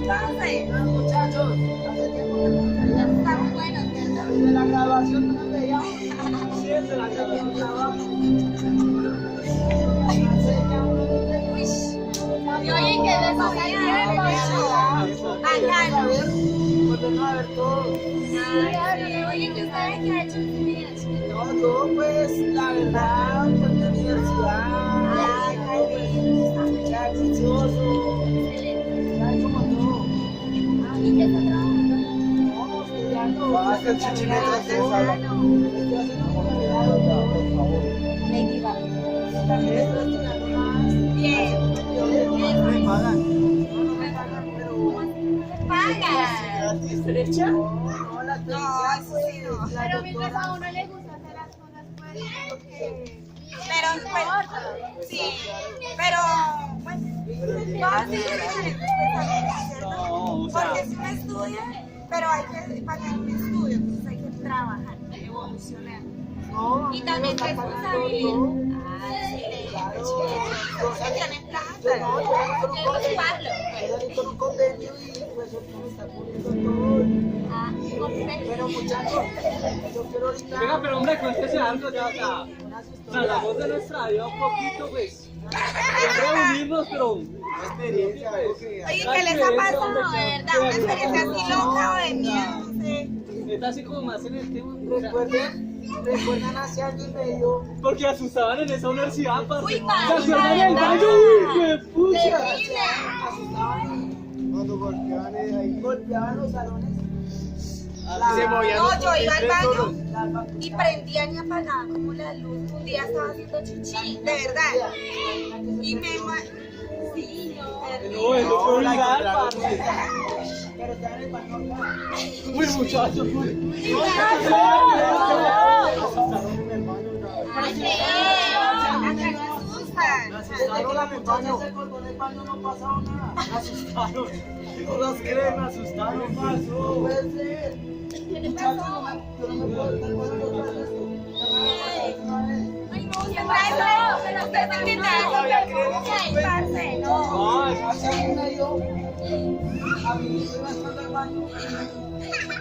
Entonces, Muchachos, hace tiempo que no nos veíamos. está muy bueno, ¿cierto? Desde la grabación no nos veíamos. Sí, desde la grabación grabamos. Y oye, que de eso hay tiempo. Bacano. Volvernos a ver todos. Ay, oye, que ustedes qué han hecho en su vida, chicos. No, yo pues, la verdad, pues mi universidad, Ay, pues, ya juicioso, excelente. ya como todo. ¿Y qué está trabajando? No, estudiando. Va a hacer chichi mientras se salva. Estoy haciendo comunidad, por favor. Ladybug. También estoy estudiando más. Bien. Me pagan. No me pagan, pero... Paga. ¿Derecha? No, la experiencia, sí, pues, no. la Pero mientras doctora- a uno le gusta hacer las cosas, pues, porque... Pero, pues, sí, pero, bueno, todas tienen diferentes pensamientos, ¿cierto? No, o sea, Porque si uno estudia, pero hay que pagar un estudio, entonces hay que trabajar, evolucionar. No, Y también me está pagando responsabilidad. todo. Claro. Claro. Tienen plata. Yo no, yo Hay con que un convenio. ocuparlo. Yo salí con un convenio y pues eso me está cubriendo todo. Ah, Pero muchachos, yo quiero ahorita venga, pero hombre, cuéntese algo ya, ya. unas O sea, la voz de nuestra vida un poquito, pues. Reunirnos, pero. Experiencia, algo que... Oye, ¿qué les ha pasado, de verdad? Una experiencia así loca o de miedo, no sé. Está así como más en el tema. O sea, recuerdan hace año y medio. porque asustaban en esa universidad, parce. Uy, Se marica, acuerdan de del verdad. baño, uy, qué pucha. Terrible. Asustaban Cuando golpeaban ahí. y golpeaban los salones. Se movían No, los yo iba al pupitres baño solos. y prendían y apagaban como la luz. Un día estaba haciendo chichi, de verdad. Y me... Sí, no. No, eso fue la vulgar, encontraron. parce. Pero estaba en el baño acá. Uy, muchachos, uy. Asustaron en el baño. Ay, sí, acá no asustan. Desde que la muchacha se colgó en el baño no ha pasado nada. Asustaron. No las creen, me asustaron, No pasó. puede ser. Muchachos, yo no me puedo estar pasando otra vez esto. Una vez. Ay, no, usted trae eso, pero usted también trae eso. Ay, parce, no. Ay, Hace año y medio, a mí me iba entrando al baño.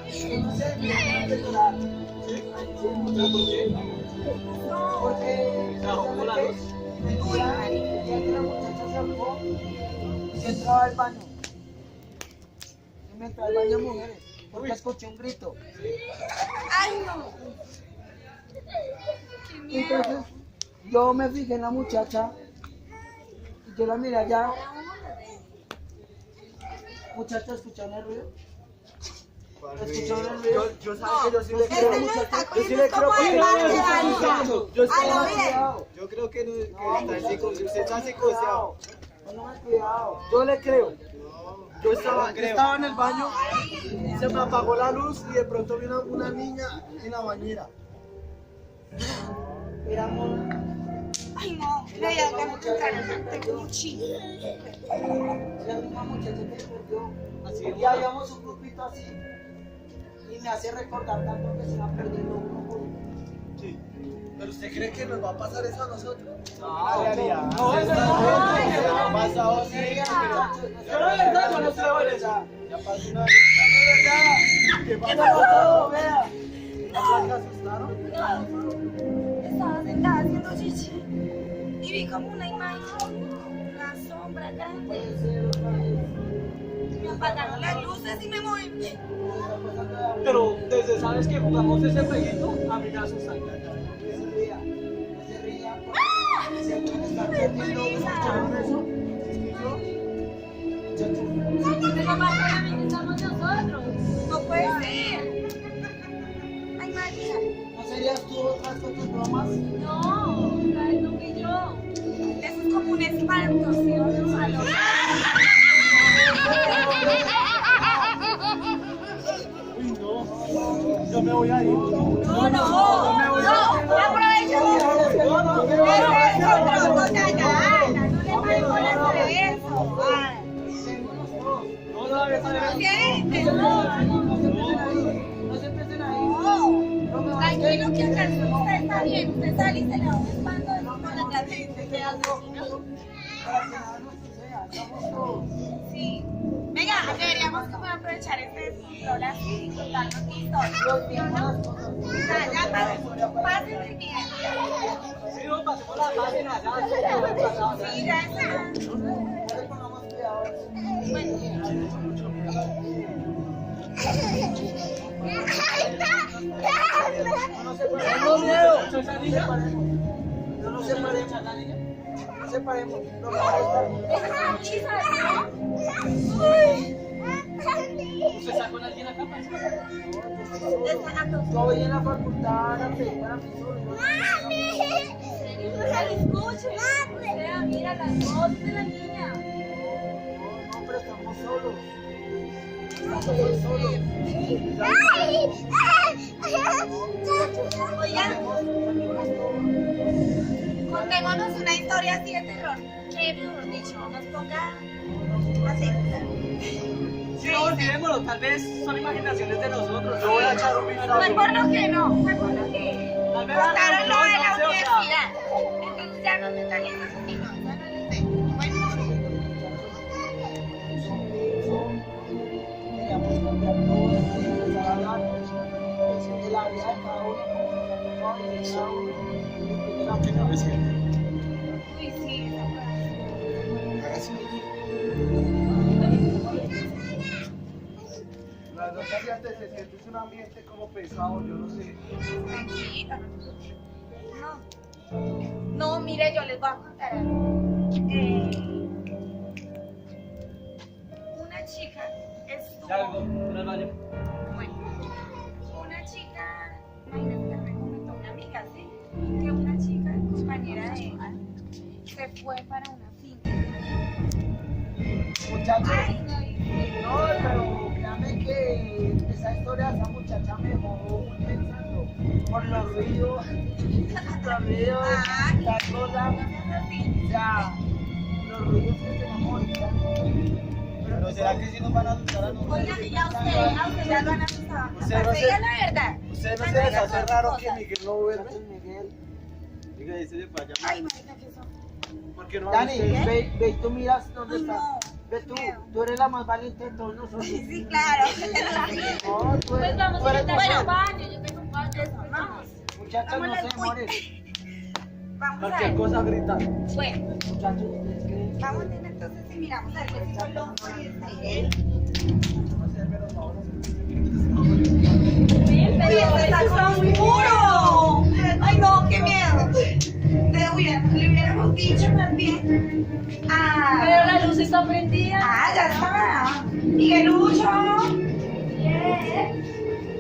Y no sé, me iba a llorar. Porque bajó la luz. ya que la muchacha se ahogó y se entraba al baño. Y me entraba al baño mujeres, porque escuché un grito. Ay, no. Qué miedo. Entonces, yo me fijé en la muchacha y yo la miré allá. Muchacha, ¿escucharon el ruido? ¿Escucharon el ruido? Yo sabes que yo sí le Este creo. no está Yo sí le cogiendo creo como el porque parte de está la asustando. yo A estaba lo bien. Cuidado, Yo creo que, que está psico, usted está psicoseado. póngame cuidado. Yo le creo. Yo estaba en el baño, se me apagó la luz y de pronto vi una niña en la bañera. Éramos Ay, no. Le voy a dar que entrar. Tengo un chingo. la misma muchacha que perdió. Y habíamos un grupito así. Y me hace recordar tanto que se va perdiendo uno por uno. Sí. ¿Pero usted cree que nos va a pasar eso a nosotros? No, realidad. no, eso no. Ha pasado así. Yo la verdad, yo no creo en eso. Ya pasó una vez. ¿Qué pasó? Vea. ¿No se asustaron? Estaba sentada haciendo chichi y vi como una imagen, una sombra grande. Me apagaron las luces y me moví. Pero desde sabes que jugamos ese jueguito, a mí me asustan. Se ría porque se está perdiendo. ¿Escucharon eso? No puede ser. Ay, María. ¿No serías tú otras con tus bromas? No, ¿sabes? No fui yo. Eso es como un espanto, ¿sí o no? A lo- Uy, no. Yo me voy a ir. No, aprovecha. No le pago bolas por eso. Ay. No, no, esa ¿Qué? No se empiecen ahí. No, tranquilo que acá usted está bien. Usted sale y se le da un espanto de no con la gente que hace. Para que nada nos suceda, estamos todos. Sí. Venga, deberíamos como aprovechar este control así y contarnos historias. Los mismos las cosas. Ya, pasen el día. Sí, no, pasemos la página, ya. Sí, ya está. No le pongamos cuidado. Bueno. No nos separemos. No nos separemos. No nos separemos. No vamos a estar. ¿Usted está con alguien acá? Yo voy en la facultad a pedir para mi solo. Escuche. Vea, mira las dos de la niña. No, pero estamos solos. Estamos solos. Oigan, contémonos una historia así de terror. Que, mejor dicho, nos ponga a sentar. Si no, olvidémoslo, tal vez son imaginaciones de nosotros. Yo voy a echar un vistazo. Fue por lo que no, fue por lo que Tal vez contaron lo de la no sé, o sea, universidad. Entonces ya nos mentalizamos y no, eso no lo sé. Bueno, Queríamos cambiar todo, empezar a hablar de la vida de cada uno, de cada uno, de la vida. uy, sí, esa La verdad, fíjate, se siente un ambiente como pesado, yo no sé. tranquila. No, mire, yo les voy a contar algo. Una chica estuvo. ya algo, no vale. Bueno, una chica, imagínate que me comentó una amiga, ¿sí? Que una chica, compañera de ella, se fue para una finca. Muchachos, Ay, no, no, pero créame que esa historia, esa muchacha me dejó muy pensando por los ruidos, las cosas, o sea, los ruidos que tenemos ahorita. Pero ¿será que sí nos van a asustar a nosotros? oigan, y a usted ya lo han asustado. Usted no se- Diga la verdad. ¿Ustedes no Ay, se les diga hace todas raro cosas. que Miguel no vuelva? Miguel. Diga, dísele para allá. Ay, marica, que son. ¿Por qué no Dani, ustedes? ve y tú miras dónde Ay, está. no, Ve qué miedo. tú eres la más valiente de todos nosotros. Sí, claro. No, tú eres, Pues vamos tú a eres intentar bueno. un baño. Yo tengo un baño. Vamos. muchachos, no Vámonos, se demoren. Vamos a Cualquier ver. cosa grita. Bueno, Muchachos, ustedes creen vamos a ver entonces si miramos al vecino loco y está él. Pero está oscuro. Ay, no, qué miedo. Le hubiéramos dicho también. Pero la luz está prendida. Ya está. Miguelucho.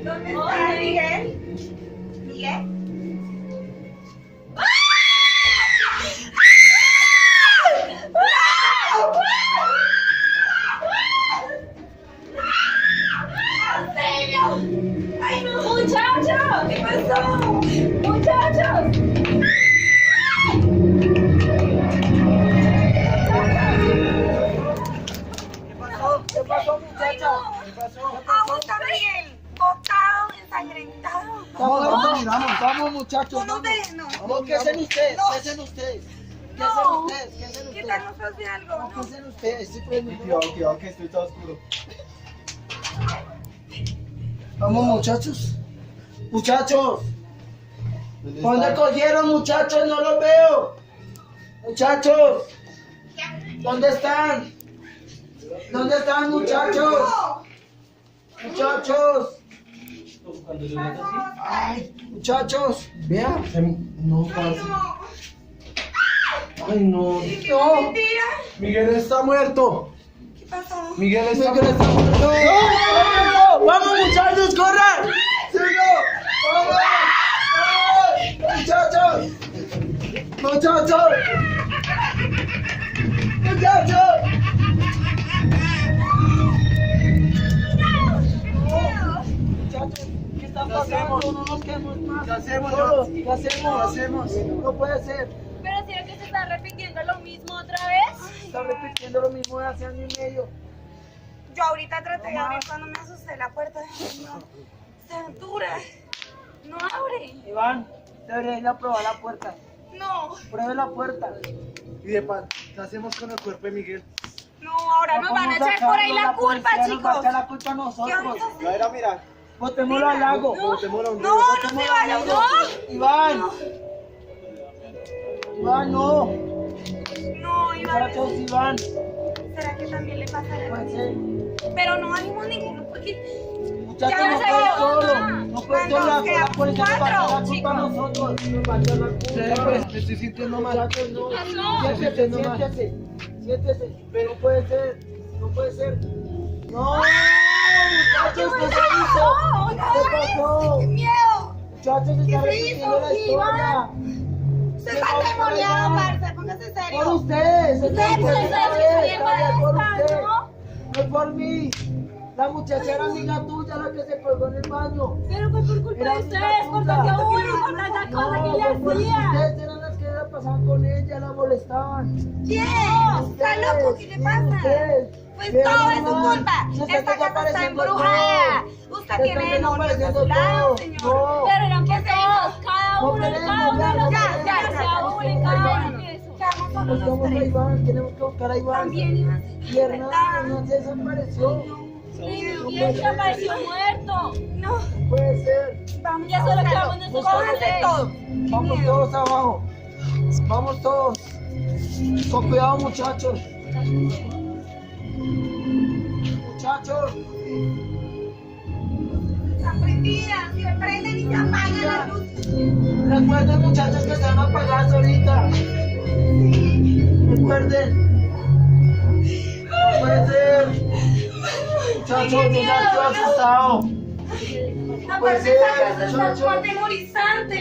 ¿Dónde está Miguel? ¿Miguel? ¡Ay, no! ¡Muchachos! ¿Qué pasó? ¡Muchachos! ¿Qué pasó? ¿Qué pasó, muchacha? ¿Qué pasó? ¿Cómo está Miguel? Botado, ensangrentado. Vamos, muchachos. No nos Vamos. dejen, no. Vamos, ¿qué hacen ustedes? No. ¿Qué hacen ustedes? ¿Qué No. hacen ustedes? ¿Qué hacen ¿Qué ustedes? tal nos hace algo? No, ¿qué No. hacen ustedes? Sí, pues, Cuidado, que esto está oscuro. Vamos, muchachos. Muchachos. ¿Dónde cogieron, muchachos? No los veo. Muchachos. ¿Dónde están? ¿Dónde están, muchachos? Muchachos. Ay, muchachos. Vean. No pasa. Ay, no. No. Mentira. Miguel está muerto. ¿Qué pasó? Miguel está muerto. ¡No! ¡Vamos, muchachos, corran! ¡Sí, no! ¡Vamos! ¡Vamos! ¡Muchachos! ¡Muchachos! ¡Muchachos! Muchachos, ¿qué está ¿Qué pasando? hacemos? No nos quedemos más. ¿Qué hacemos? Solos. ¿Qué ¿Qué hacemos? No puede ser. Pero ¿será que se está repitiendo lo mismo otra vez? Está repitiendo lo mismo de hace año y medio. Yo ahorita traté de abrir cuando me asusté la puerta. No. Está dura. No abre. Iván, debería ir a probar la puerta. No. Pruebe la puerta. Y de pan, ¿qué hacemos con el cuerpo de Miguel? No, ahora nos van a echar por ahí la culpa, chicos. Nos va a echar la culpa a ¿Qué nosotros. vamos a hacer? Mira, mira. Botémoslo al lago. Botémoslo a un No, río. no se vaya, no. Iván. Iván, no. No, Iván. Muchachos, Iván. ¿Será que también le pasará? Puede ser. Pero no hacemos ninguno porque Muchachos, Ya no se puede va. solo. No puede Cuando solo. La quedamos policía nos va a echar la cuatro, culpa a chicos. nosotros. Nos va a echar la culpa. Me estoy sintiendo mal. Muchachos, no. pasó? Siéntese. Siéntese. Pero no puede ser. No puede ser. No. Muchachos, ¿qué se hizo? ¿Qué pasó? ¡Qué miedo! Muchachos, se ¿Qué está se repitiendo hizo, la historia. Se está endemoniado, parce, póngase serio. Por ustedes. Ustedes por eso Por está, usted. ¿no? No es por mí. La muchacha era amiga tuya, la que se colgó en el baño. Pero fue por culpa Era de ustedes, por amiga tanto tuya. uno, por tanta cosa que No, le por hacía. ustedes eran las que la pasaban con ella, la molestaban. ¿Quién? ¿Está loco? ¿Qué le pasa? Pues todo es su culpa. Esta casa está embrujada. Usted tiene demonios a su lado, señor. No. Pero eran ¿Qué por se todos, hizo? cada No uno de queremos, los ya, ya, hacía bullying, cada uno de eso. Quedamos solo los Buscamos a tres. Iván, tenemos que buscar a Iván. También Iván. Y Hernán se desapareció. Y él se apareció muerto. No, No puede ser. vamos. Ya solo quedamos nosotros Cójanse tres. todo. Vamos todos abajo. Vamos todos. Con cuidado, muchachos. Muchachos. Están prendidas. Si prenden y se apagan las luces. Recuerden, muchachos, que están apagadas ahorita. Recuerden. No puede ser. Muchachos, yo ya estoy asustado. Aparte, esta casa está muchachos. atemorizante.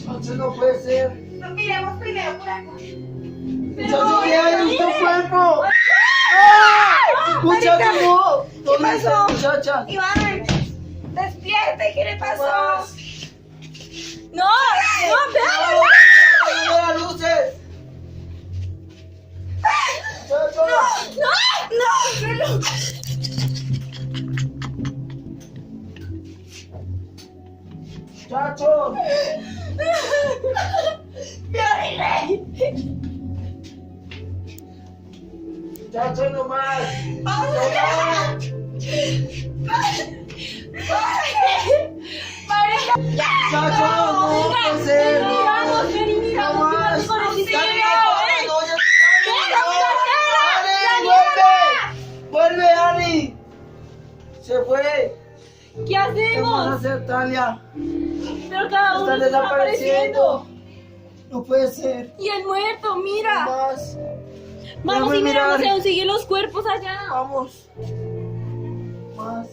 Muchachos, no puede ser. Nos miremos primero por acá. Muchachos, ¿qué hay? ¡Visto un cuerpo! ¡Ah! Muchachos, no. ¿Qué pasó? Muchachas. Iván, despierte. ¿Qué le pasó? No, no, vean. ¡No las luces! Muchachos. No, no. Muchachos. Muchachos, no más. Vamos No allá. más. Muchachos, no puede ser. Miramos, ven y No miramos. más. Con el Ya cielo, no, ven. no, ya- ¡La ¡Ani, vuelve! ¡Vuelve, Ani! Se fue. ¿Qué ¿Qué vamos a hacemos? hacer, Talia? Pero cada uno Está está desapareciendo. desapareciendo. No puede ser. Y el muerto, No mira. más. Vamos Déjame y miramos mirar. si aún siguen los cuerpos allá. Vamos. Más.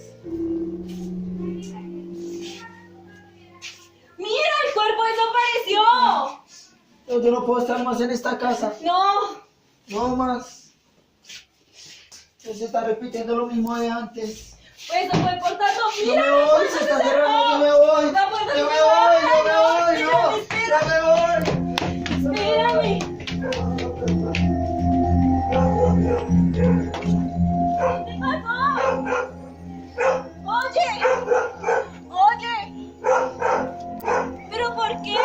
¡Mira, el cuerpo desapareció! No, yo no puedo estar más en esta casa. No. No más. Se está repitiendo lo mismo de antes. Pues no fue por tanto. Yo ¡Mira! me voy, se está cerrando, yo me voy. La puerta Yo se me voy, yo me cerró. voy, no. Ya me voy. Espérame. ¿Qué pasó? Oye. Oye. ¿Pero por qué?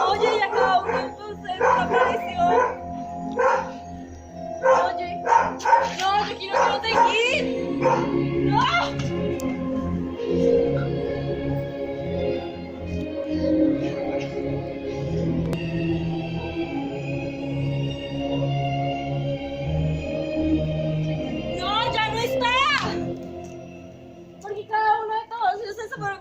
Oye, ya cada uno entonces desapareció. Oye. No, yo quiero seguir. No. No, ya no está. Porque cada uno de todos ellos se fueron